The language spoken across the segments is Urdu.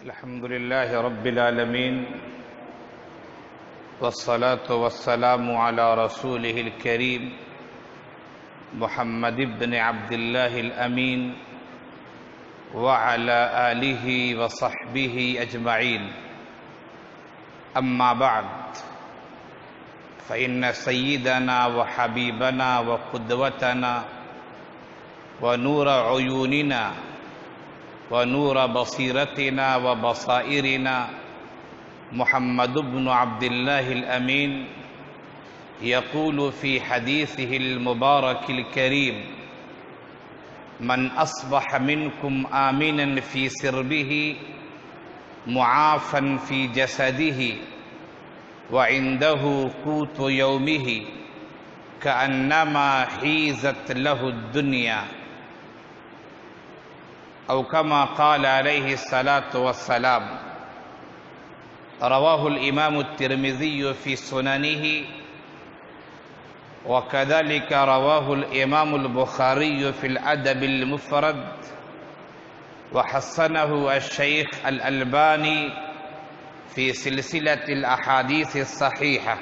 الحمد لله رب العالمين والصلاة والسلام على رسوله الكريم محمد بن عبد الله الأمين وعلى آله وصحبه أجمعين. أما بعد، فإن سيدنا وحبيبنا وقدوتنا ونور عيوننا ونور بصيرتنا وبصائرنا محمد بن عبد الله الأمين يقول في حديثه المبارك الكريم: من أصبح منكم آمنا في سربه معافا في جسده وعنده قوت يومه كأنما حيزت له الدنيا، أو كما قال عليه الصلاة والسلام. رواه الإمام الترمذي في سننه، وكذلك رواه الإمام البخاري في الأدب المفرد، وحسنه الشيخ الألباني في سلسلة الأحاديث الصحيحة.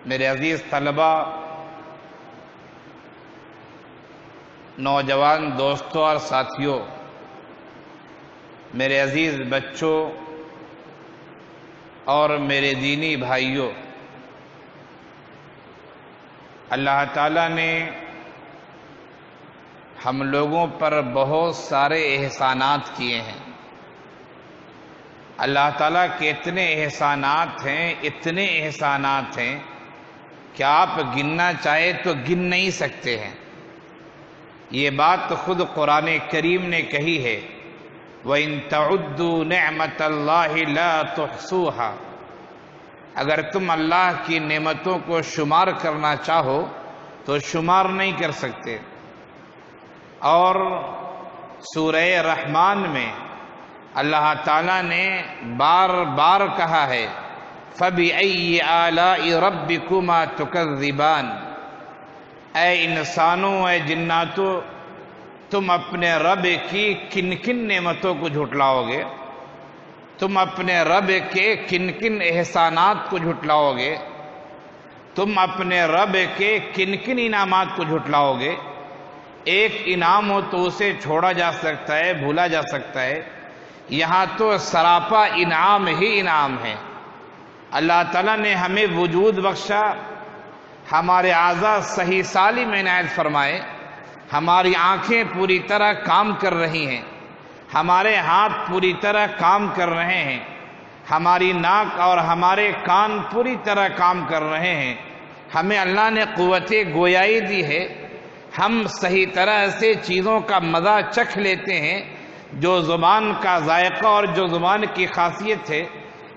میرے عزیز طلباء، نوجوان دوستوں اور ساتھیوں، میرے عزیز بچوں اور میرے دینی بھائیوں، اللہ تعالیٰ نے ہم لوگوں پر بہت سارے احسانات کیے ہیں۔ اللہ تعالیٰ کے اتنے احسانات ہیں کہ آپ گننا چاہے تو گن نہیں سکتے ہیں۔ یہ بات خود قرآن کریم نے کہی ہے، وَإِن تَعُدُّوا نِعْمَةَ اللَّهِ لَا تُحْصُوهَا۔ اگر تم اللہ کی نعمتوں کو شمار کرنا چاہو تو شمار نہیں کر سکتے۔ اور سورہ رحمان میں اللہ تعالیٰ نے بار بار کہا ہے، فَبِأَيِّ آلَاءِ رَبِّكُمَا تُكَذِّبَانِ۔ اے انسانوں، اے جناتوں، تم اپنے رب کی کن کن نعمتوں کو جھٹلاؤ گے؟ تم اپنے رب کے کن کن احسانات کو جھٹلاؤ گے؟ تم اپنے رب کے کن کن انعامات کو جھٹلاؤ گے؟ ایک انعام ہو تو اسے چھوڑا جا سکتا ہے، بھولا جا سکتا ہے، یہاں تو سراپا انعام ہی انعام ہے۔ اللہ تعالیٰ نے ہمیں وجود بخشا، ہمارے اعضاء صحیح سالم عنایت فرمائے، ہماری آنکھیں پوری طرح کام کر رہی ہیں، ہمارے ہاتھ پوری طرح کام کر رہے ہیں، ہماری ناک اور ہمارے کان پوری طرح کام کر رہے ہیں، ہمیں اللہ نے قوت گویائی دی ہے، ہم صحیح طرح سے چیزوں کا مزہ چکھ لیتے ہیں، جو زبان کا ذائقہ اور جو زبان کی خاصیت ہے۔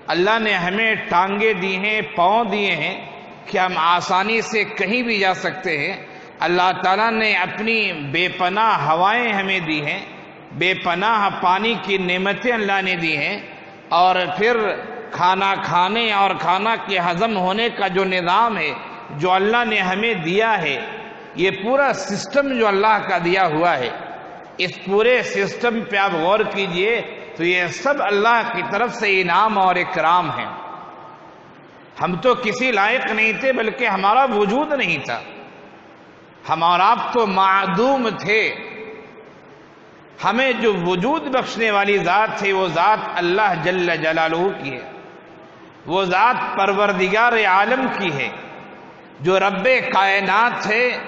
اللہ نے ہمیں ٹانگیں دی ہیں، پاؤں دیے ہیں کہ ہم آسانی سے کہیں بھی جا سکتے ہیں۔ اللہ تعالیٰ نے اپنی بے پناہ ہوائیں ہمیں دی ہیں، بے پناہ پانی کی نعمتیں اللہ نے دی ہیں، اور پھر کھانا کھانے اور کھانا کے ہضم ہونے کا جو نظام ہے جو اللہ نے ہمیں دیا ہے، یہ پورا سسٹم جو اللہ کا دیا ہوا ہے، اس پورے سسٹم پہ آپ غور کیجئے تو یہ سب اللہ کی طرف سے انعام اور اکرام ہیں۔ ہم تو کسی لائق نہیں تھے، بلکہ ہمارا وجود نہیں تھا، ہم اور آپ تو معدوم تھے۔ ہمیں جو وجود بخشنے والی ذات ہے وہ ذات اللہ جل جلالہ کی ہے، وہ ذات پروردگار عالم کی ہے، جو رب کائنات ہے،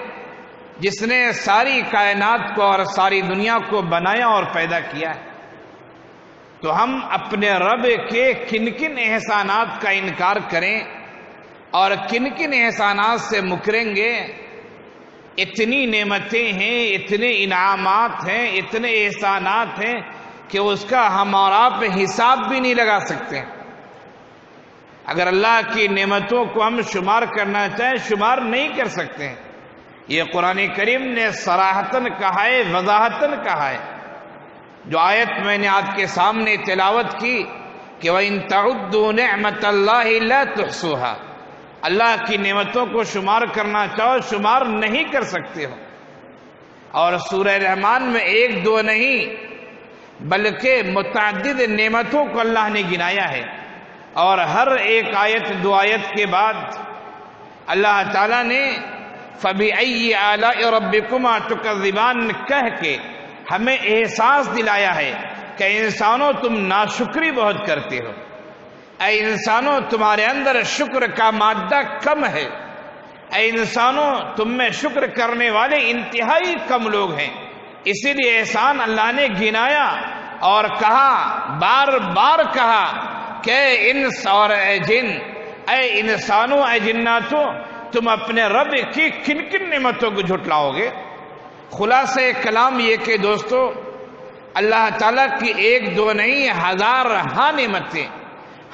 جس نے ساری کائنات کو اور ساری دنیا کو بنایا اور پیدا کیا ہے۔ تو ہم اپنے رب کے کن کن احسانات کا انکار کریں اور کن کن احسانات سے مکریں گے؟ اتنی نعمتیں ہیں، اتنے انعامات ہیں، اتنے احسانات ہیں کہ اس کا ہم اور آپ حساب بھی نہیں لگا سکتے۔ اگر اللہ کی نعمتوں کو ہم شمار کرنا چاہیں، شمار نہیں کر سکتے ہیں۔ یہ قرآن کریم نے صراحتاً کہا ہے، وضاحتاً کہا ہے۔ جو آیت میں نے آپ کے سامنے تلاوت کی کہ وَإِن تَعُدُّوا نِعْمَةَ اللَّهِ لَا تُحْصُوهَا، اللہ کی نعمتوں کو شمار کرنا چاہو، شمار نہیں کر سکتے ہو۔ اور سورہ رحمان میں ایک دو نہیں بلکہ متعدد نعمتوں کو اللہ نے گنایا ہے، اور ہر ایک آیت دو آیت کے بعد اللہ تعالیٰ نے فَبِأَيِّ آلَاءِ رَبِّكُمَا تُكَذِّبَانِ کہہ کے ہمیں احساس دلایا ہے کہ انسانوں تم ناشکری بہت کرتے ہو، اے انسانوں تمہارے اندر شکر کا مادہ کم ہے، اے انسانوں تم میں شکر کرنے والے انتہائی کم لوگ ہیں۔ اسی لیے احسان اللہ نے گنایا اور کہا، بار بار کہا کہ انس اور اے جن، اے انسانوں اے جناتوں، تم اپنے رب کی کن کن نعمتوں کو جھٹلاؤ گے؟ خلاصہ کلام یہ کہ دوستو، اللہ تعالیٰ کی ایک دو نہیں ہزارہا نعمتیں،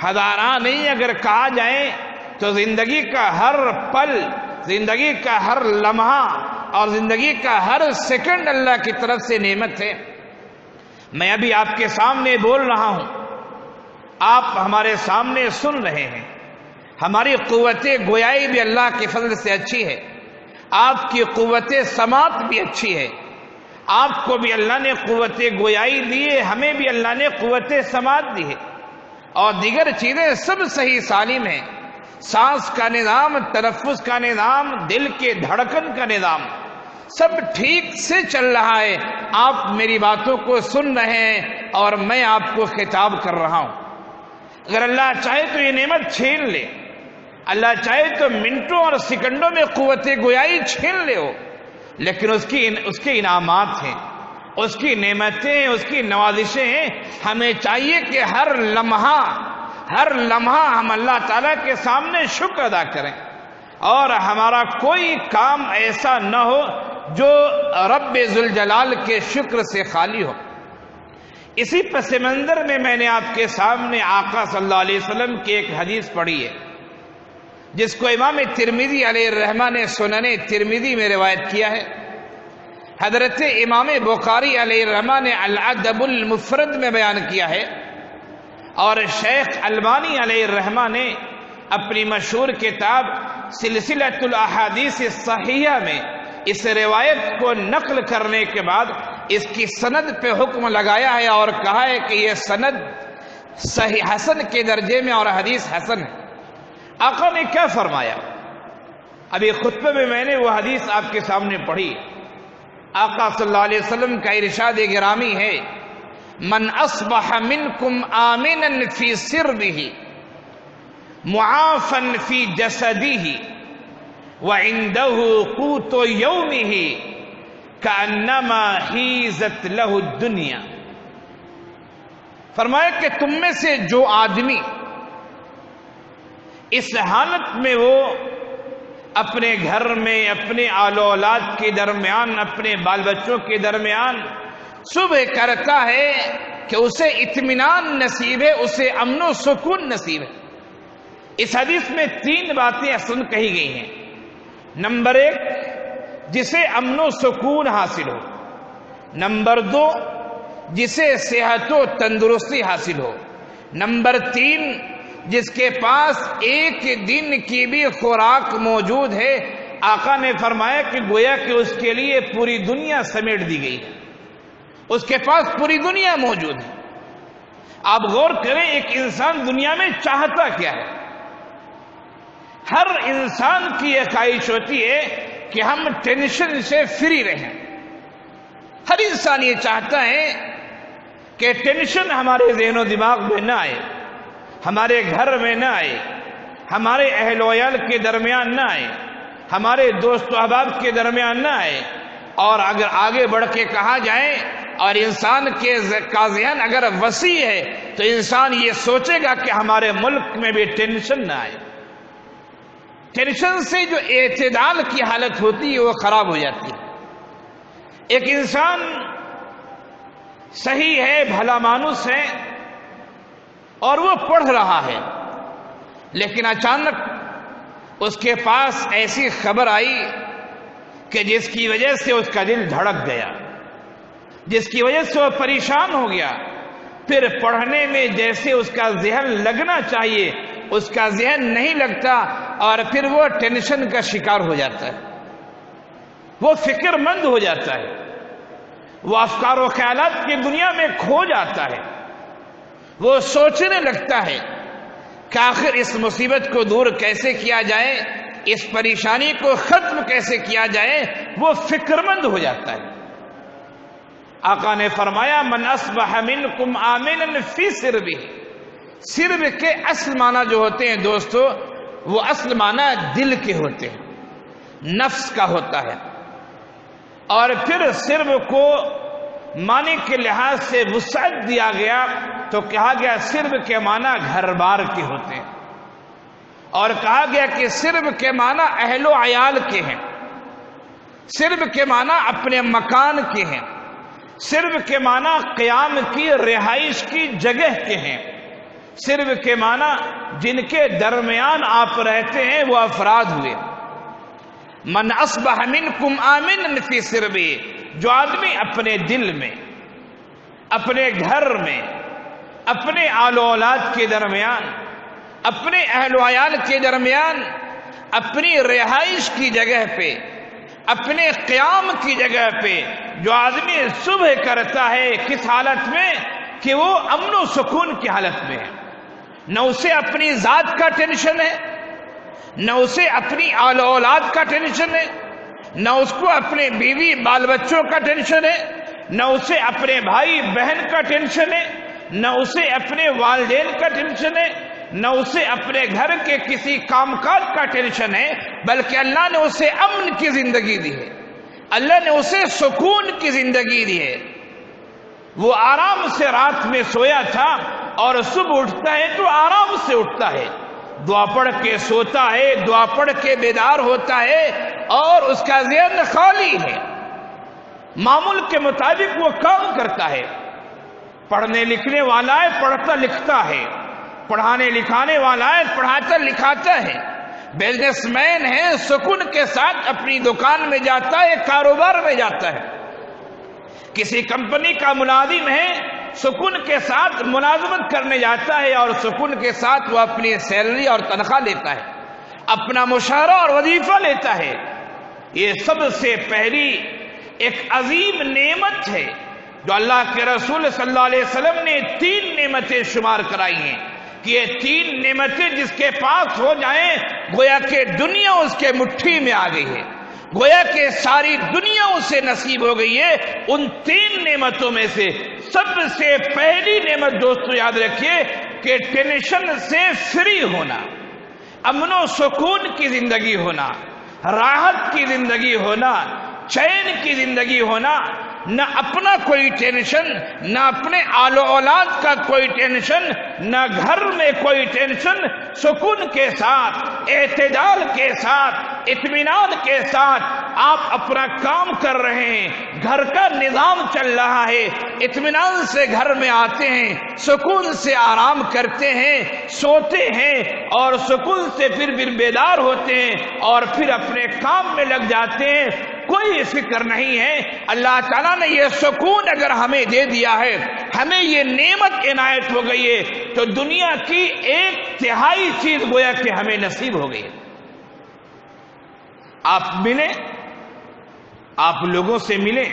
ہزارہا نہیں اگر کہا جائے تو زندگی کا ہر پل، زندگی کا ہر لمحہ اور زندگی کا ہر سیکنڈ اللہ کی طرف سے نعمت ہے۔ میں ابھی آپ کے سامنے بول رہا ہوں، آپ ہمارے سامنے سن رہے ہیں، ہماری قوت گویائی بھی اللہ کے فضل سے اچھی ہے، آپ کی قوت سماعت بھی اچھی ہے، آپ کو بھی اللہ نے قوت گویائی دی ہے، ہمیں بھی اللہ نے قوت سماعت دی ہے، اور دیگر چیزیں سب صحیح سالم ہیں، سانس کا نظام، تنفس کا نظام، دل کے دھڑکن کا نظام سب ٹھیک سے چل رہا ہے۔ آپ میری باتوں کو سن رہے ہیں اور میں آپ کو خطاب کر رہا ہوں۔ اگر اللہ چاہے تو یہ نعمت چھین لے، اللہ چاہے تو منٹوں اور سیکنڈوں میں قوت گویائی چھین لے ہو، لیکن اس کے انعامات ہیں، اس کی نعمتیں ہیں، اس کی نوازشیں ہیں۔ ہمیں چاہیے کہ ہر لمحہ ہم اللہ تعالیٰ کے سامنے شکر ادا کریں، اور ہمارا کوئی کام ایسا نہ ہو جو رب ذوالجلال کے شکر سے خالی ہو۔ اسی پس منظر میں میں نے آپ کے سامنے آقا صلی اللہ علیہ وسلم کی ایک حدیث پڑھی ہے، جس کو امام ترمذی علیہ الرحمہ نے سنن ترمذی میں روایت کیا ہے، حضرت امام بخاری علیہ الرحمہ نے الادب المفرد میں بیان کیا ہے، اور شیخ البانی علیہ الرحمہ نے اپنی مشہور کتاب سلسلۃ الاحادیث الصحیحہ میں اس روایت کو نقل کرنے کے بعد اس کی سند پہ حکم لگایا ہے اور کہا ہے کہ یہ سند صحیح حسن کے درجے میں اور حدیث حسن ہے۔ آقا نے کیا فرمایا؟ ابھی خطبے میں میں نے وہ حدیث آپ کے سامنے پڑھی۔ آقا صلی اللہ علیہ وسلم کا ارشاد گرامی ہے، من اصبح منکم آمنا فی سربہ معافا فی جسدہ وعنده قوت یومہ کأنما حیزت لہ الدنیا۔ فرمایا کہ تم میں سے جو آدمی اس حالت میں وہ اپنے گھر میں، اپنے آل و اولاد کے درمیان، اپنے بال بچوں کے درمیان صبح کرتا ہے کہ اسے اطمینان نصیب ہے، اسے امن و سکون نصیب ہے۔ اس حدیث میں تین باتیں اصلاً کہی گئی ہیں۔ نمبر ایک، جسے امن و سکون حاصل ہو۔ نمبر دو، جسے صحت و تندرستی حاصل ہو۔ نمبر تین، جس کے پاس ایک دن کی بھی خوراک موجود ہے۔ آقا نے فرمایا کہ گویا کہ اس کے لیے پوری دنیا سمیٹ دی گئی، اس کے پاس پوری دنیا موجود ہے۔ آپ غور کریں، ایک انسان دنیا میں چاہتا کیا ہے؟ ہر انسان کی یہ خواہش ہوتی ہے کہ ہم ٹینشن سے فری رہیں۔ ہر انسان یہ چاہتا ہے کہ ٹینشن ہمارے ذہن و دماغ میں نہ آئے، ہمارے گھر میں نہ آئے، ہمارے اہل و عیال کے درمیان نہ آئے، ہمارے دوست و احباب کے درمیان نہ آئے۔ اور اگر آگے بڑھ کے کہا جائے اور انسان کا ذہن اگر وسیع ہے تو انسان یہ سوچے گا کہ ہمارے ملک میں بھی ٹینشن نہ آئے۔ ٹینشن سے جو اعتدال کی حالت ہوتی ہے وہ خراب ہو جاتی ہے۔ ایک انسان صحیح ہے، بھلا مانوس ہے، اور وہ پڑھ رہا ہے، لیکن اچانک اس کے پاس ایسی خبر آئی کہ جس کی وجہ سے اس کا دل دھڑک گیا، جس کی وجہ سے وہ پریشان ہو گیا۔ پھر پڑھنے میں جیسے اس کا ذہن لگنا چاہیے اس کا ذہن نہیں لگتا، اور پھر وہ ٹینشن کا شکار ہو جاتا ہے، وہ فکر مند ہو جاتا ہے۔ وہ افکار و خیالات کی دنیا میں کھو جاتا ہے، وہ سوچنے لگتا ہے کہ آخر اس مصیبت کو دور کیسے کیا جائے، اس پریشانی کو ختم کیسے کیا جائے، وہ فکر مند ہو جاتا ہے۔ آقا نے فرمایا من اصبح منکم آمنا فی سربہ، سرب کے اصل معنی جو ہوتے ہیں دوستو، وہ اصل معنی دل کے ہوتے ہیں، نفس کا ہوتا ہے، اور پھر سرب کو معنی کے لحاظ سے وسعت دیا گیا تو کہا گیا سرب کے معنی گھر بار کے ہوتے ہیں، اور کہا گیا کہ سرب کے معنی اہل و عیال کے ہیں، سرب کے معنی اپنے مکان کے ہیں، سرب کے معنی قیام کی رہائش کی جگہ کے ہیں، سرب کے معنی جن کے درمیان آپ رہتے ہیں وہ افراد ہوئے۔ من اصبح منکم آمنا فی سربہ، جو آدمی اپنے دل میں، اپنے گھر میں، اپنے آل و اولاد کے درمیان، اپنے اہل و عیال کے درمیان، اپنی رہائش کی جگہ پہ، اپنے قیام کی جگہ پہ جو آدمی صبح کرتا ہے، کس حالت میں کہ وہ امن و سکون کی حالت میں ہے، نہ اسے اپنی ذات کا ٹینشن ہے، نہ اسے اپنی آل و اولاد کا ٹینشن ہے، نہ اس کو اپنے بیوی بال بچوں کا ٹینشن ہے، نہ اسے اپنے بھائی بہن کا ٹینشن ہے، نہ اسے اپنے والدین کا ٹینشن ہے، نہ اسے اپنے گھر کے کسی کام کاج کا ٹینشن ہے، بلکہ اللہ نے اسے امن کی زندگی دی ہے، اللہ نے اسے سکون کی زندگی دی ہے۔ وہ آرام سے رات میں سویا تھا اور صبح اٹھتا ہے تو آرام سے اٹھتا ہے، دعا پڑھ کے سوتا ہے، دعا پڑھ کے بیدار ہوتا ہے، اور اس کا ذہن خالی ہے، معمول کے مطابق وہ کام کرتا ہے۔ پڑھنے لکھنے والا ہے، پڑھتا لکھتا ہے، پڑھانے لکھانے والا ہے، پڑھاتا لکھاتا ہے، بزنس مین ہے، سکون کے ساتھ اپنی دکان میں جاتا ہے، کاروبار میں جاتا ہے، کسی کمپنی کا ملازم ہے، سکون کے ساتھ ملازمت کرنے جاتا ہے، اور سکون کے ساتھ وہ اپنی سیلری اور تنخواہ لیتا ہے، اپنا مشاہرہ اور وظیفہ لیتا ہے۔ یہ سب سے پہلی ایک عظیم نعمت ہے جو اللہ کے رسول صلی اللہ علیہ وسلم نے 3 نعمتیں شمار کرائی ہیں کہ یہ 3 نعمتیں جس کے پاس ہو جائیں گویا کہ دنیا اس کے مٹھی میں آ گئی ہے، گویا کہ ساری دنیا اسے نصیب ہو گئی ہے۔ ان 3 نعمتوں میں سے سب سے پہلی نعمت دوستو یاد رکھیے کہ ٹینشن سے فری ہونا، امن و سکون کی زندگی ہونا، راحت کی زندگی ہونا، چین کی زندگی ہونا، نہ اپنا کوئی ٹینشن، نہ اپنے آل و اولاد کا کوئی ٹینشن، نہ گھر میں کوئی ٹینشن، سکون کے ساتھ، اعتدال کے ساتھ، اطمینان کے ساتھ آپ اپنا کام کر رہے ہیں، گھر کا نظام چل رہا ہے، اطمینان سے گھر میں آتے ہیں، سکون سے آرام کرتے ہیں، سوتے ہیں، اور سکون سے پھر بیدار ہوتے ہیں، اور پھر اپنے کام میں لگ جاتے ہیں، کوئی فکر نہیں ہے۔ اللہ تعالیٰ نے یہ سکون اگر ہمیں دے دیا ہے، ہمیں یہ نعمت عنایت ہو گئی ہے، تو دنیا کی 1/3 چیز گویا کہ ہمیں نصیب ہو گئی ہے۔ آپ ملیں، آپ لوگوں سے ملیں،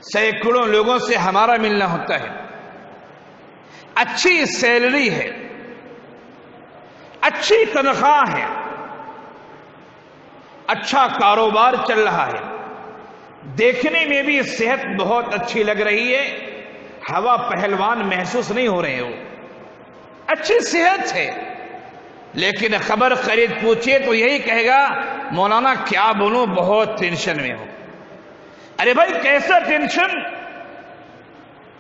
سینکڑوں لوگوں سے ہمارا ملنا ہوتا ہے، اچھی سیلری ہے، اچھی تنخواہ ہے، اچھا کاروبار چل رہا ہے، دیکھنے میں بھی صحت بہت اچھی لگ رہی ہے، ہوا پہلوان محسوس نہیں ہو رہے ہو، اچھی صحت ہے، لیکن خبر خرید پوچھئے تو یہی کہے گا مولانا کیا بولوں بہت ٹینشن میں ہو۔ ارے بھائی کیسا ٹینشن؟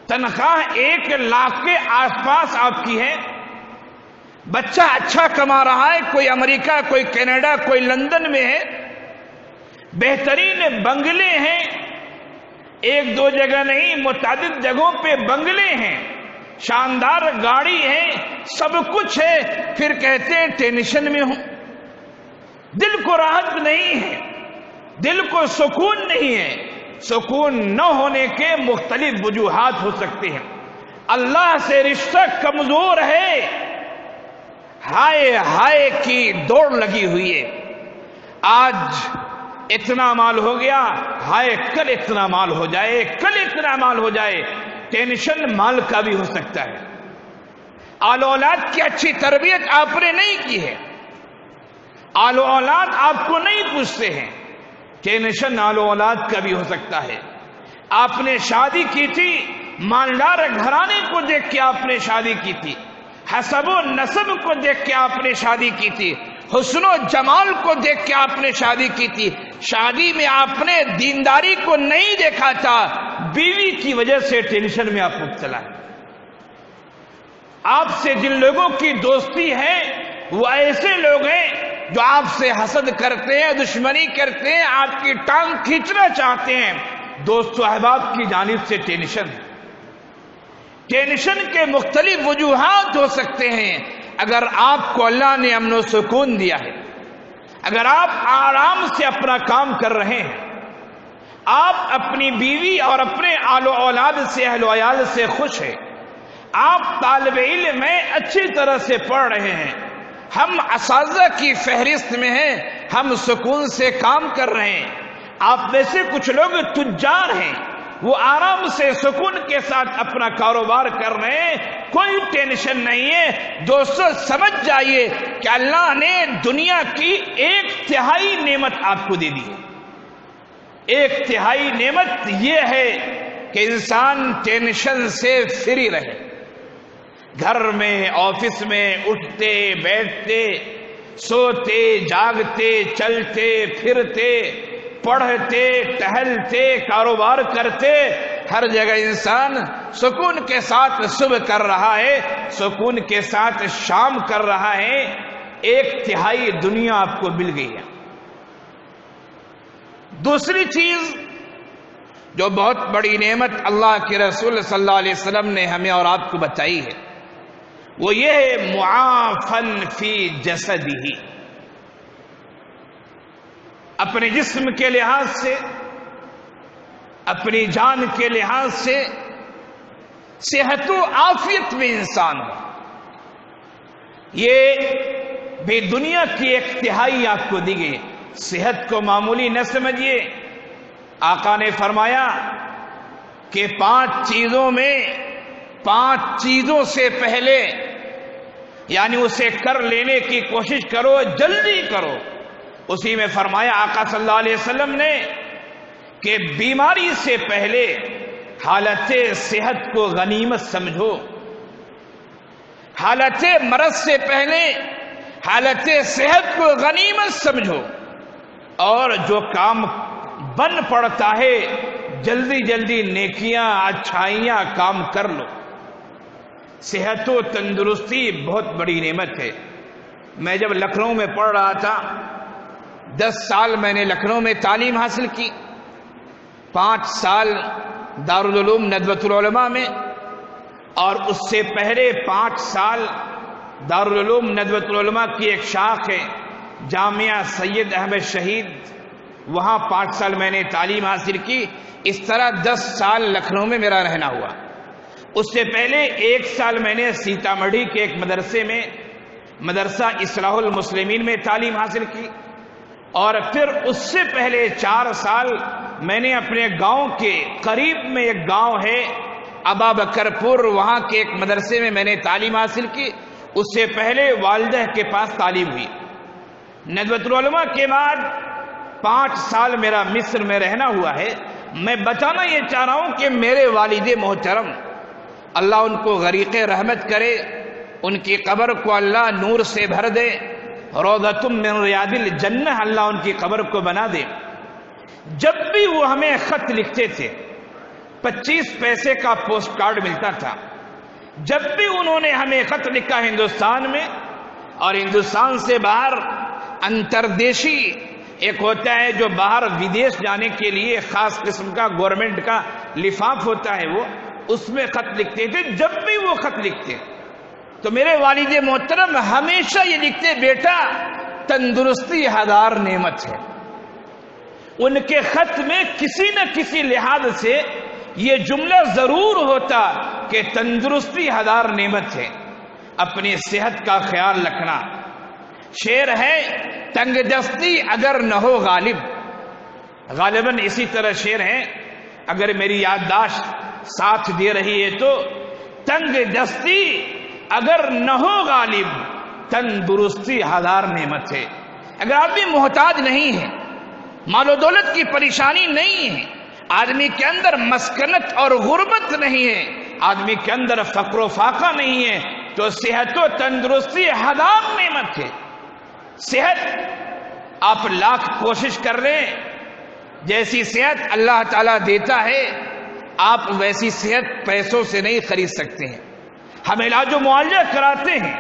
تنخواہ 1 لاکھ کے آس پاس آپ کی ہے، بچہ اچھا کما رہا ہے، کوئی امریکہ، کوئی کینیڈا، کوئی لندن میں ہے، بہترین بنگلے ہیں، 1-2 جگہ نہیں متعدد جگہوں پہ بنگلے ہیں، شاندار گاڑی ہے، سب کچھ ہے، پھر کہتے ہیں ٹینشن میں ہوں۔ دل کو راحت نہیں ہے، دل کو سکون نہیں ہے۔ سکون نہ ہونے کے مختلف وجوہات ہو سکتے ہیں۔ اللہ سے رشتہ کمزور ہے، ہائے ہائے کی دوڑ لگی ہوئی ہے۔ آج اتنا مال ہو گیا، ہائے کل اتنا مال ہو جائے، کل اتنا مال ہو جائے۔ ٹینشن مال کا بھی ہو سکتا ہے۔ آل و اولاد کی اچھی تربیت آپ نے نہیں کی ہے، آل و اولاد آپ کو نہیں پوچھتے ہیں، ٹینشن آل و اولاد کا بھی ہو سکتا ہے۔ آپ نے شادی کی تھی، مالدار گھرانے کو دیکھ کے آپ نے شادی کی تھی، حسب و نسب کو دیکھ کے آپ نے شادی کی تھی، حسن و جمال کو دیکھ کے آپ نے شادی کی تھی۔ شادی میں آپ نے دینداری کو نہیں دیکھا تھا، بیوی کی وجہ سے ٹینشن میں آپ مبتلا ہے۔ آپ سے جن لوگوں کی دوستی ہے وہ ایسے لوگ ہیں جو آپ سے حسد کرتے ہیں، دشمنی کرتے ہیں، آپ کی ٹانگ کھینچنا چاہتے ہیں۔ دوست و احباب کی جانب سے ٹینشن ہے۔ ٹینشن کے مختلف وجوہات ہو سکتے ہیں۔ اگر آپ کو اللہ نے امن و سکون دیا ہے، اگر آپ آرام سے اپنا کام کر رہے ہیں، آپ اپنی بیوی اور اپنے آل و اولاد سے، اہل و عیال سے خوش ہیں، آپ طالب علم میں اچھی طرح سے پڑھ رہے ہیں، ہم اساتذہ کی فہرست میں ہیں، ہم سکون سے کام کر رہے ہیں، آپ میں سے کچھ لوگ تجار ہیں، وہ آرام سے سکون کے ساتھ اپنا کاروبار کر رہے ہیں، کوئی ٹینشن نہیں ہے۔ دوستو سمجھ جائیے کہ اللہ نے دنیا کی 1/3 نعمت آپ کو دے دی ہے۔ 1/3 نعمت یہ ہے کہ انسان ٹینشن سے فری رہے۔ گھر میں، آفس میں اٹھتے بیٹھتے، سوتے جاگتے، چلتے پھرتے، پڑھتے ٹہلتے، کاروبار کرتے، ہر جگہ انسان سکون کے ساتھ صبح کر رہا ہے، سکون کے ساتھ شام کر رہا ہے۔ 1/3 دنیا آپ کو مل گئی ہے۔ دوسری چیز جو بہت بڑی نعمت اللہ کے رسول صلی اللہ علیہ وسلم نے ہمیں اور آپ کو بتائی ہے وہ یہ ہے معافن فی جسدہ، اپنے جسم کے لحاظ سے، اپنی جان کے لحاظ سے صحت و عافیت میں انسان ہو۔ یہ بھی دنیا کی 1/3 آپ کو دی گئی۔ صحت کو معمولی نہ سمجھیے، آقا نے فرمایا کہ 5 چیزوں سے پہلے، یعنی اسے کر لینے کی کوشش کرو، جلدی کرو۔ اسی میں فرمایا آقا صلی اللہ علیہ وسلم نے کہ بیماری سے پہلے حالت صحت کو غنیمت سمجھو، حالت مرض سے پہلے حالت صحت کو غنیمت سمجھو، اور جو کام بن پڑتا ہے جلدی جلدی نیکیاں اچھائیاں کام کر لو۔ صحت و تندرستی بہت بڑی نعمت ہے۔ میں جب لکھنؤ میں پڑھ رہا تھا، 10 سال میں نے لکھنؤ میں تعلیم حاصل کی، 5 سال دارالعلوم ندوۃ العلماء میں، اور اس سے پہلے 5 سال دارالعلوم ندوۃ العلماء کی ایک شاخ ہے جامعہ سید احمد شہید، وہاں 5 سال میں نے تعلیم حاصل کی۔ اس طرح 10 سال لکھنؤ میں میرا رہنا ہوا۔ اس سے پہلے 1 سال میں نے سیتامڑھی کے ایک مدرسے میں، مدرسہ اصلاح المسلمین میں تعلیم حاصل کی، اور پھر اس سے پہلے 4 سال میں نے اپنے گاؤں کے قریب میں ایک گاؤں ہے ابا بکر پور، وہاں کے ایک مدرسے میں میں نے تعلیم حاصل کی۔ اس سے پہلے والدہ کے پاس تعلیم ہوئی۔ ندوۃ العلماء کے بعد 5 سال میرا مصر میں رہنا ہوا ہے۔ میں بتانا یہ چاہ رہا ہوں کہ میرے والد محترم، اللہ ان کو غریق رحمت کرے، ان کی قبر کو اللہ نور سے بھر دے، روضۃ من ریاض الجنہ اللہ ان کی قبر کو بنا دے۔ جب بھی وہ ہمیں خط لکھتے تھے، 25 پیسے کا پوسٹ کارڈ ملتا تھا۔ جب بھی انہوں نے ہمیں خط لکھا ہندوستان میں اور ہندوستان سے باہر، انتردیشی ایک ہوتا ہے جو باہر ودیش جانے کے لیے خاص قسم کا گورنمنٹ کا لفاف ہوتا ہے، وہ اس میں خط لکھتے تھے۔ جب بھی وہ خط لکھتے تو میرے والد محترم ہمیشہ یہ لکھتے، بیٹا تندرستی 1000 نعمت ہے۔ ان کے خط میں کسی نہ کسی لحاظ سے یہ جملہ ضرور ہوتا کہ تندرستی 1000 نعمت ہے، اپنی صحت کا خیال رکھنا۔ شعر ہے، تنگ دستی اگر نہ ہو غالب، غالباً اسی طرح شعر ہے، اگر میری یادداشت ساتھ دے رہی ہے تو، تنگ دستی اگر نہ ہو غالب، تندرستی ہزار نعمت ہے۔ اگر آدمی محتاج نہیں ہے، مال و دولت کی پریشانی نہیں ہے، آدمی کے اندر مسکنت اور غربت نہیں ہے، آدمی کے اندر فقر و فاقہ نہیں ہے، تو صحت و تندرستی ہزار نعمت ہے۔ صحت آپ لاکھ کوشش کر لیں، جیسی صحت اللہ تعالیٰ دیتا ہے آپ ویسی صحت پیسوں سے نہیں خرید سکتے ہیں۔ ہم علاج و معالجہ کراتے ہیں،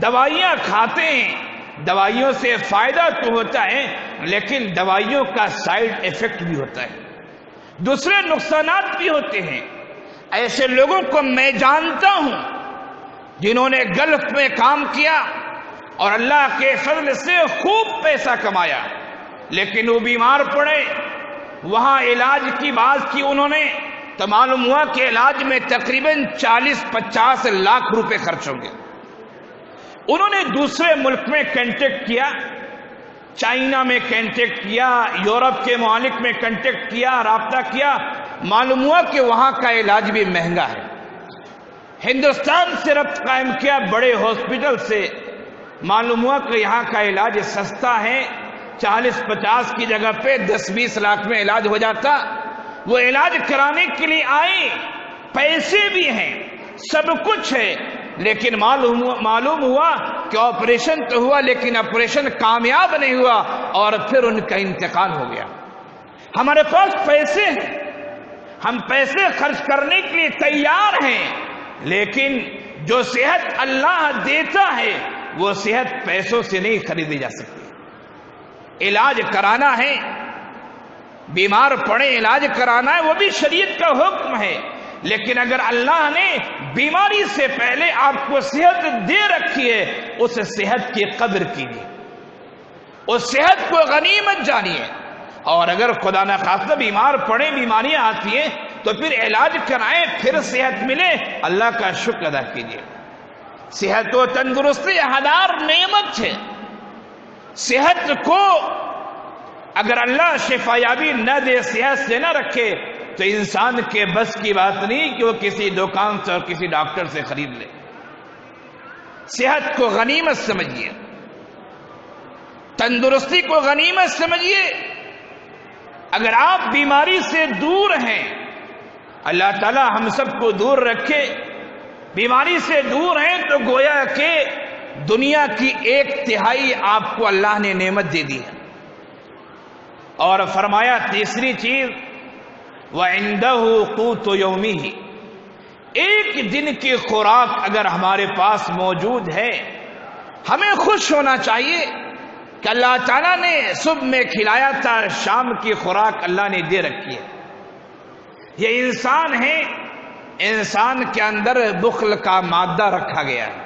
دوائیاں کھاتے ہیں، دوائیوں سے فائدہ تو ہوتا ہے لیکن دوائیوں کا سائیڈ ایفیکٹ بھی ہوتا ہے، دوسرے نقصانات بھی ہوتے ہیں۔ ایسے لوگوں کو میں جانتا ہوں جنہوں نے گلف میں کام کیا اور اللہ کے فضل سے خوب پیسہ کمایا، لیکن وہ بیمار پڑے، وہاں علاج کی بات کی انہوں نے تو معلوم ہوا کہ علاج میں تقریباً 40-50 لاکھ روپے خرچ ہوں گے۔ انہوں نے دوسرے ملک میں کانٹیکٹ کیا، چائنا میں کانٹیکٹ کیا، یورپ کے ممالک میں کانٹیکٹ کیا، رابطہ کیا، معلوم ہوا کہ وہاں کا علاج بھی مہنگا ہے۔ ہندوستان سے ربط قائم کیا بڑے ہاسپٹل سے، معلوم ہوا کہ یہاں کا علاج سستا ہے، 40-50 کی جگہ پہ 10-20 لاکھ میں علاج ہو جاتا۔ وہ علاج کرانے کے لیے آئے، پیسے بھی ہیں، سب کچھ ہے، لیکن معلوم ہوا کہ آپریشن تو ہوا لیکن آپریشن کامیاب نہیں ہوا اور پھر ان کا انتقال ہو گیا۔ ہمارے پاس پیسے ہیں، ہم پیسے خرچ کرنے کے لیے تیار ہیں، لیکن جو صحت اللہ دیتا ہے وہ صحت پیسوں سے نہیں خریدی جا سکتی۔ علاج کرانا ہے، بیمار پڑے علاج کرانا ہے، وہ بھی شریعت کا حکم ہے، لیکن اگر اللہ نے بیماری سے پہلے آپ کو صحت دے رکھی ہے، اس صحت کی قدر کیجیے، اس صحت کو غنیمت جانیے، اور اگر خدا نخواستہ بیمار پڑے، بیماریاں آتی ہیں تو پھر علاج کرائیں، پھر صحت ملے، اللہ کا شکر ادا کیجیے۔ صحت و تندرستی ہزار نعمت ہے۔ صحت کو اگر اللہ شفا یابی نہ دے، صحت سے نہ رکھے، تو انسان کے بس کی بات نہیں کہ وہ کسی دکان سے اور کسی ڈاکٹر سے خرید لے۔ صحت کو غنیمت سمجھیے، تندرستی کو غنیمت سمجھیے۔ اگر آپ بیماری سے دور ہیں، اللہ تعالی ہم سب کو دور رکھے، بیماری سے دور ہیں تو گویا کہ دنیا کی 1/3 آپ کو اللہ نے نعمت دے دی ہے۔ اور فرمایا تیسری چیز، وَعِنْدَهُ قُوتُ يَوْمِهِ، ایک دن کی خوراک اگر ہمارے پاس موجود ہے، ہمیں خوش ہونا چاہیے کہ اللہ تعالیٰ نے صبح میں کھلایا تھا، شام کی خوراک اللہ نے دے رکھی ہے۔ یہ انسان ہے، انسان کے اندر بخل کا مادہ رکھا گیا ہے،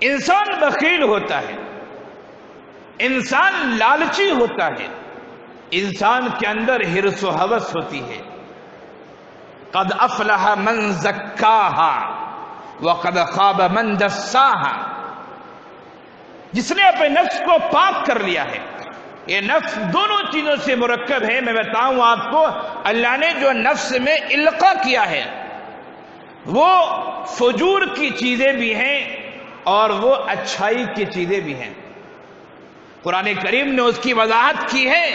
انسان بخیل ہوتا ہے، انسان لالچی ہوتا ہے، انسان کے اندر حرص و ہوس ہوتی ہے۔ قد افلح من زکاہا وقد خاب من دساہا، جس نے اپنے نفس کو پاک کر لیا ہے۔ یہ نفس دونوں چیزوں سے مرکب ہے۔ میں بتاؤں آپ کو، اللہ نے جو نفس میں القاء کیا ہے وہ فجور کی چیزیں بھی ہیں اور وہ اچھائی کی چیزیں بھی ہیں۔ قرآن کریم نے اس کی وضاحت کی ہے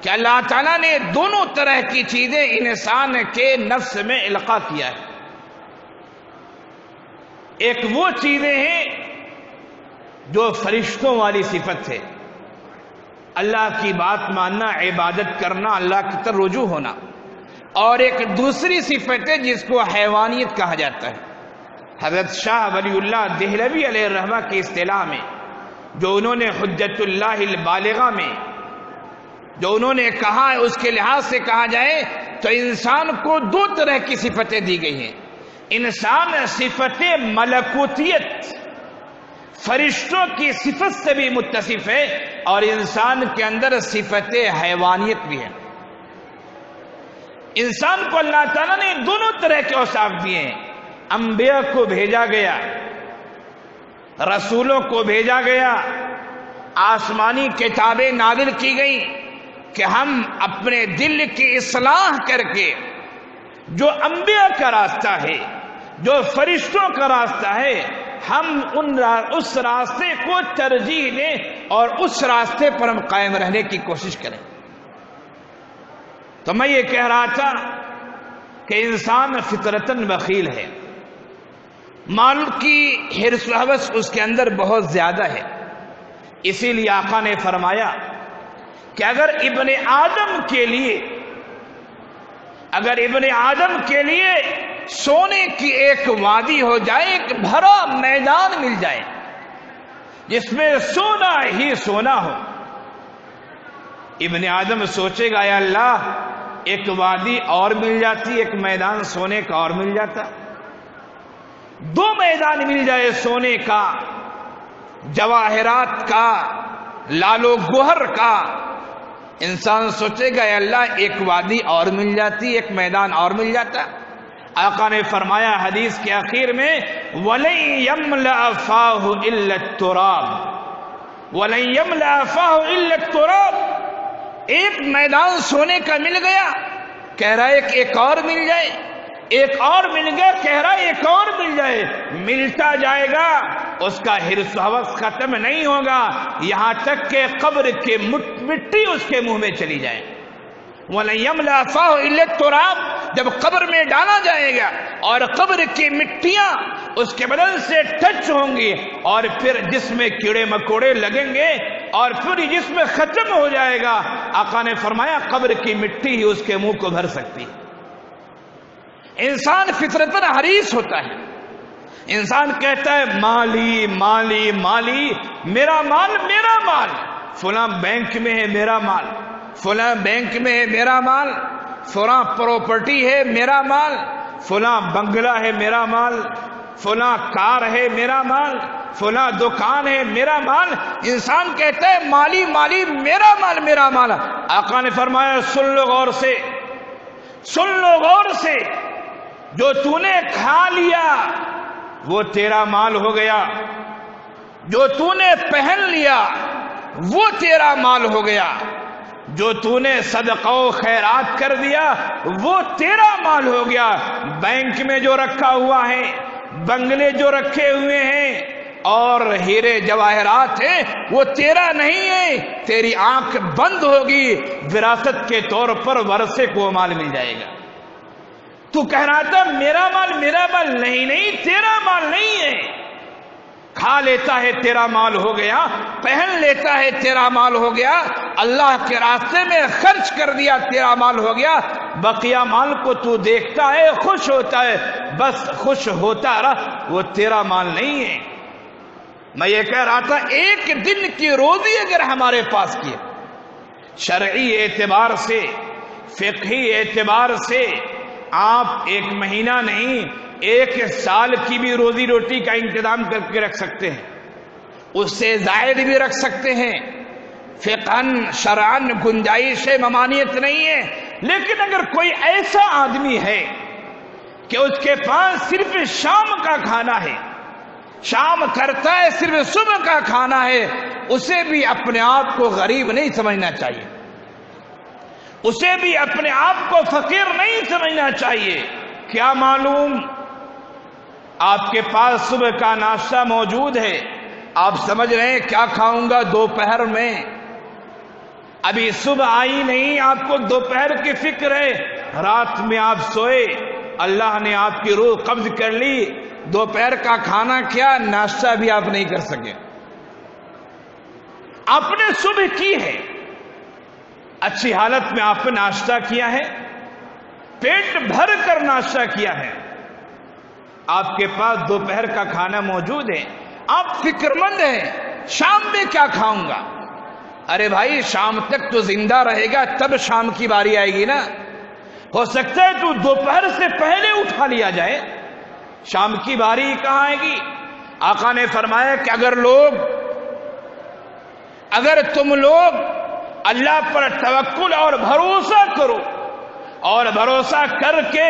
کہ اللہ تعالیٰ نے دونوں طرح کی چیزیں انسان کے نفس میں القاء کیا ہے۔ ایک وہ چیزیں ہیں جو فرشتوں والی صفت ہے، اللہ کی بات ماننا، عبادت کرنا، اللہ کی طرف رجوع ہونا، اور ایک دوسری صفت ہے جس کو حیوانیت کہا جاتا ہے۔ حضرت شاہ ولی اللہ دہلوی علیہ الرحمہ کی اصطلاح میں، جو انہوں نے حجت اللہ البالغہ میں جو انہوں نے کہا ہے، اس کے لحاظ سے کہا جائے تو انسان کو 2 طرح کی صفتیں دی گئی ہیں۔ انسان صفت ملکوتیت، فرشتوں کی صفت سے بھی متصف ہے، اور انسان کے اندر صفت حیوانیت بھی ہے۔ انسان کو اللہ تعالیٰ نے دونوں طرح کے اوصاف دیے ہیں۔ انبیاء کو بھیجا گیا، رسولوں کو بھیجا گیا، آسمانی کتابیں نازل کی گئیں، کہ ہم اپنے دل کی اصلاح کر کے جو انبیاء کا راستہ ہے، جو فرشتوں کا راستہ ہے، ہم اس راستے کو ترجیح دیں اور اس راستے پر ہم قائم رہنے کی کوشش کریں۔ تو میں یہ کہہ رہا تھا کہ انسان فطرتاً بخیل ہے، مال کی حرص و ہوس اس کے اندر بہت زیادہ ہے، اسی لیے آقا نے فرمایا کہ اگر ابن آدم کے لیے سونے کی ایک وادی ہو جائے، ایک بھرا میدان مل جائے جس میں سونا ہی سونا ہو، ابن آدم سوچے گا یا اللہ ایک وادی اور مل جاتی، ایک میدان سونے کا اور مل جاتا، 2 میدان مل جائے سونے کا، جواہرات کا، لال و گوہر کا، انسان سوچے گا یا اللہ ایک وادی اور مل جاتی، ایک میدان اور مل جاتا۔ آقا نے فرمایا حدیث کے آخر میں وَلَن يَمْلَأَ فَاهُ إِلَّا التُّرَابُ، وَلَن يَمْلَأَ فَاهُ إِلَّا التُّرَابُ، ایک میدان سونے کا مل گیا، کہہ رہا ہے کہ ایک اور مل جائے، ایک اور مل گیا، کہہ رہا ہے ایک اور مل جائے، ملتا جائے گا، اس کا حرص و ہوس ختم نہیں ہوگا یہاں تک کہ قبر کی مٹی اس کے منہ میں چلی جائے۔ وَلَن يَمْلَأَ فَاهُ إِلَّا التُّرَابُ، جب قبر میں ڈالا جائے گا اور قبر کی مٹیاں اس کے بدن سے ٹچ ہوں گی اور پھر جسم میں کیڑے مکوڑے لگیں گے اور پھر جسم ختم ہو جائے گا، آقا نے فرمایا قبر کی مٹی ہی اس کے منہ کو بھر سکتی ہے۔ انسان فطرتاً حریص ہوتا ہے، انسان کہتا ہے مالی مالی مالی، میرا مال میرا مال، فلاں بینک میں ہے میرا مال، فلاں بینک میں ہے میرا مال، فلاں پراپرٹی ہے میرا مال، فلاں بنگلہ ہے میرا مال، فلاں کار ہے میرا مال، فلاں دکان ہے میرا مال، انسان کہتا ہے مالی مالی، میرا مال میرا مال۔ آقا نے فرمایا سن لو غور سے، سن لو غور سے، جو تو نے کھا لیا وہ تیرا مال ہو گیا، جو تو نے پہن لیا وہ تیرا مال ہو گیا، جو تو نے صدقہ و خیرات کر دیا وہ تیرا مال ہو گیا، بینک میں جو رکھا ہوا ہے، بنگلے جو رکھے ہوئے ہیں اور ہیرے جواہرات ہیں وہ تیرا نہیں ہے، تیری آنکھ بند ہوگی، وراثت کے طور پر ورثے کو مال مل جائے گا۔ تو کہہ رہا تھا میرا مال میرا مال، نہیں نہیں تیرا مال نہیں ہے، کھا لیتا ہے تیرا مال ہو گیا، پہن لیتا ہے تیرا مال ہو گیا، اللہ کے راستے میں خرچ کر دیا تیرا مال ہو گیا، بقیہ مال کو تو دیکھتا ہے خوش ہوتا ہے، بس خوش ہوتا رہ، وہ تیرا مال نہیں ہے۔ میں یہ کہہ رہا تھا ایک دن کی روزی اگر ہمارے پاس کی، شرعی اعتبار سے، فقہی اعتبار سے، آپ 1 مہینہ نہیں 1 سال کی بھی روزی روٹی کا انتظام کر کے رکھ سکتے ہیں، اس سے زائد بھی رکھ سکتے ہیں، فقہاً شرعاً گنجائش ممانعت نہیں ہے، لیکن اگر کوئی ایسا آدمی ہے کہ اس کے پاس صرف شام کا کھانا ہے، شام کرتا ہے صرف صبح کا کھانا ہے، اسے بھی اپنے آپ کو غریب نہیں سمجھنا چاہیے، اسے بھی اپنے آپ کو فقیر نہیں سمجھنا چاہیے۔ کیا معلوم آپ کے پاس صبح کا ناشتہ موجود ہے، آپ سمجھ رہے ہیں کیا کھاؤں گا دوپہر میں، ابھی صبح آئی نہیں، آپ کو دوپہر کی فکر ہے، رات میں آپ سوئے، اللہ نے آپ کی روح قبض کر لی، دوپہر کا کھانا کیا ناشتہ بھی آپ نہیں کر سکے، آپ نے صبح کی ہے، اچھی حالت میں آپ نے ناشتہ کیا ہے، پیٹ بھر کر ناشتہ کیا ہے، آپ کے پاس دوپہر کا کھانا موجود ہے، آپ فکر مند ہیں شام میں کیا کھاؤں گا، ارے بھائی شام تک تو زندہ رہے گا تب شام کی باری آئے گی نا، ہو سکتا ہے تو دوپہر سے پہلے اٹھا لیا جائے، شام کی باری کہاں آئے گی۔ آقا نے فرمایا کہ اگر تم لوگ اللہ پر توکل اور بھروسہ کرو اور بھروسہ کر کے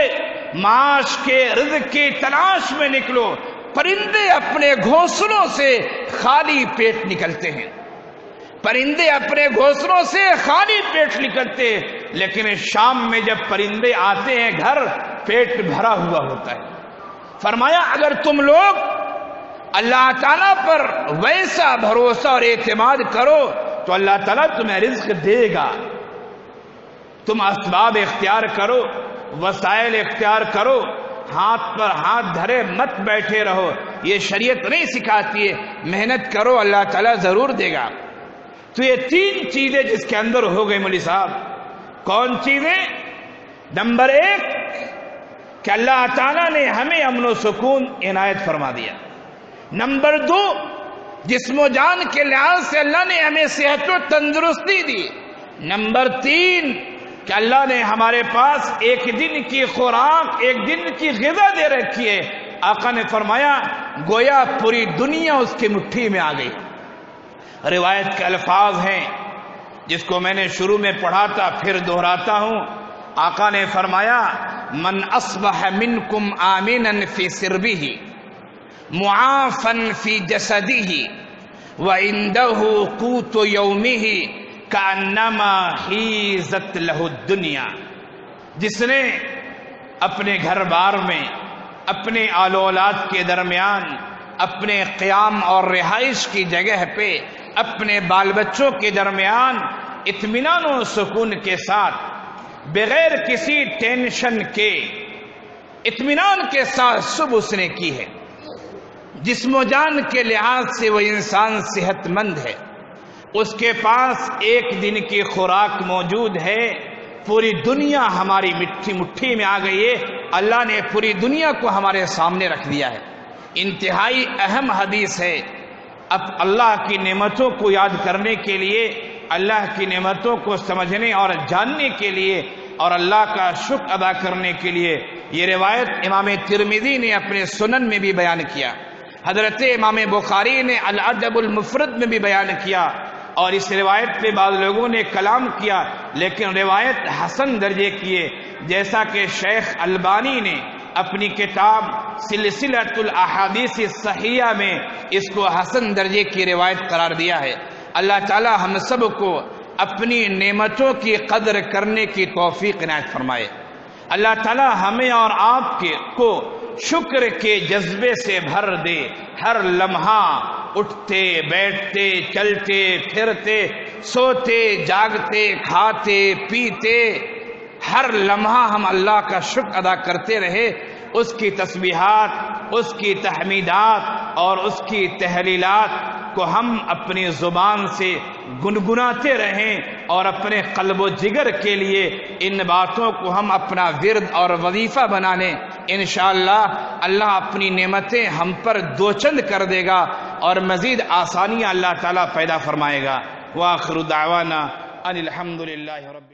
معاش کے رزق کی تلاش میں نکلو، پرندے اپنے گھونسلوں سے خالی پیٹ نکلتے ہیں، پرندے اپنے گھونسلوں سے خالی پیٹ نکلتے، لیکن شام میں جب پرندے آتے ہیں گھر، پیٹ بھرا ہوا ہوتا ہے۔ فرمایا اگر تم لوگ اللہ تعالیٰ پر ویسا بھروسہ اور اعتماد کرو تو اللہ تعالیٰ تمہیں رزق دے گا۔ تم اسباب اختیار کرو، وسائل اختیار کرو، ہاتھ پر ہاتھ دھرے مت بیٹھے رہو، یہ شریعت نہیں سکھاتی ہے، محنت کرو اللہ تعالیٰ ضرور دے گا۔ تو یہ تین چیزیں جس کے اندر ہو گئی مولوی صاحب، کون چیزیں؟ نمبر ایک کہ اللہ تعالیٰ نے ہمیں امن و سکون عنایت فرما دیا۔ نمبر دو، جسم و جان کے لحاظ سے اللہ نے ہمیں صحت و تندرستی دی۔ نمبر تین کہ اللہ نے ہمارے پاس ایک دن کی خوراک، ایک دن کی غذا دے رکھی ہے۔ آقا نے فرمایا گویا پوری دنیا اس کی مٹھی میں آ گئی۔ روایت کے الفاظ ہیں جس کو میں نے شروع میں پڑھا تھا، پھر دہراتا ہوں۔ آقا نے فرمایا من اصبح منکم آمنا فی سربہ معافا فی جسدہ وعندہ قوت یومہ کانما حیزت لہ الدنیا۔ جس نے اپنے گھر بار میں، اپنے آل و اولاد کے درمیان، اپنے قیام اور رہائش کی جگہ پہ، اپنے بال بچوں کے درمیان اطمینان و سکون کے ساتھ، بغیر کسی ٹینشن کے، اطمینان کے ساتھ صبح اس نے کی ہے، جسم و جان کے لحاظ سے وہ انسان صحت مند ہے، اس کے پاس ایک دن کی خوراک موجود ہے، پوری دنیا ہماری مٹھی میں آ گئی ہے، اللہ نے پوری دنیا کو ہمارے سامنے رکھ دیا ہے۔ انتہائی اہم حدیث ہے۔ اب اللہ کی نعمتوں کو یاد کرنے کے لیے، اللہ کی نعمتوں کو سمجھنے اور جاننے کے لیے، اور اللہ کا شکر ادا کرنے کے لیے یہ روایت امام ترمذی نے اپنے سنن میں بھی بیان کیا، حضرت امام بخاری نے الادب المفرد میں بھی بیان کیا، اور اس روایت پہ بعض لوگوں نے کلام کیا، لیکن روایت حسن درجے کی ہے، جیسا کہ شیخ البانی نے اپنی کتاب سلسلۃ الاحادیث الصحیحہ میں اس کو حسن درجے کی روایت قرار دیا ہے۔ اللہ تعالی ہم سب کو اپنی نعمتوں کی قدر کرنے کی توفیق عنایت فرمائے۔ اللہ تعالی ہمیں اور آپ کو شکر کے جذبے سے بھر دے، ہر لمحہ اٹھتے بیٹھتے چلتے پھرتے سوتے جاگتے کھاتے پیتے ہر لمحہ ہم اللہ کا شکر ادا کرتے رہے، اس کی تسبیحات، اس کی تحمیدات اور اس کی تحلیلات کو ہم اپنی زبان سے گنگناتے رہیں، اور اپنے قلب و جگر کے لیے ان باتوں کو ہم اپنا ورد اور وظیفہ بنا لیں۔ انشاءاللہ اللہ اپنی نعمتیں ہم پر دو چند کر دے گا اور مزید آسانیاں اللہ تعالیٰ پیدا فرمائے گا۔ وآخر دعوانا ان الحمدللہ رب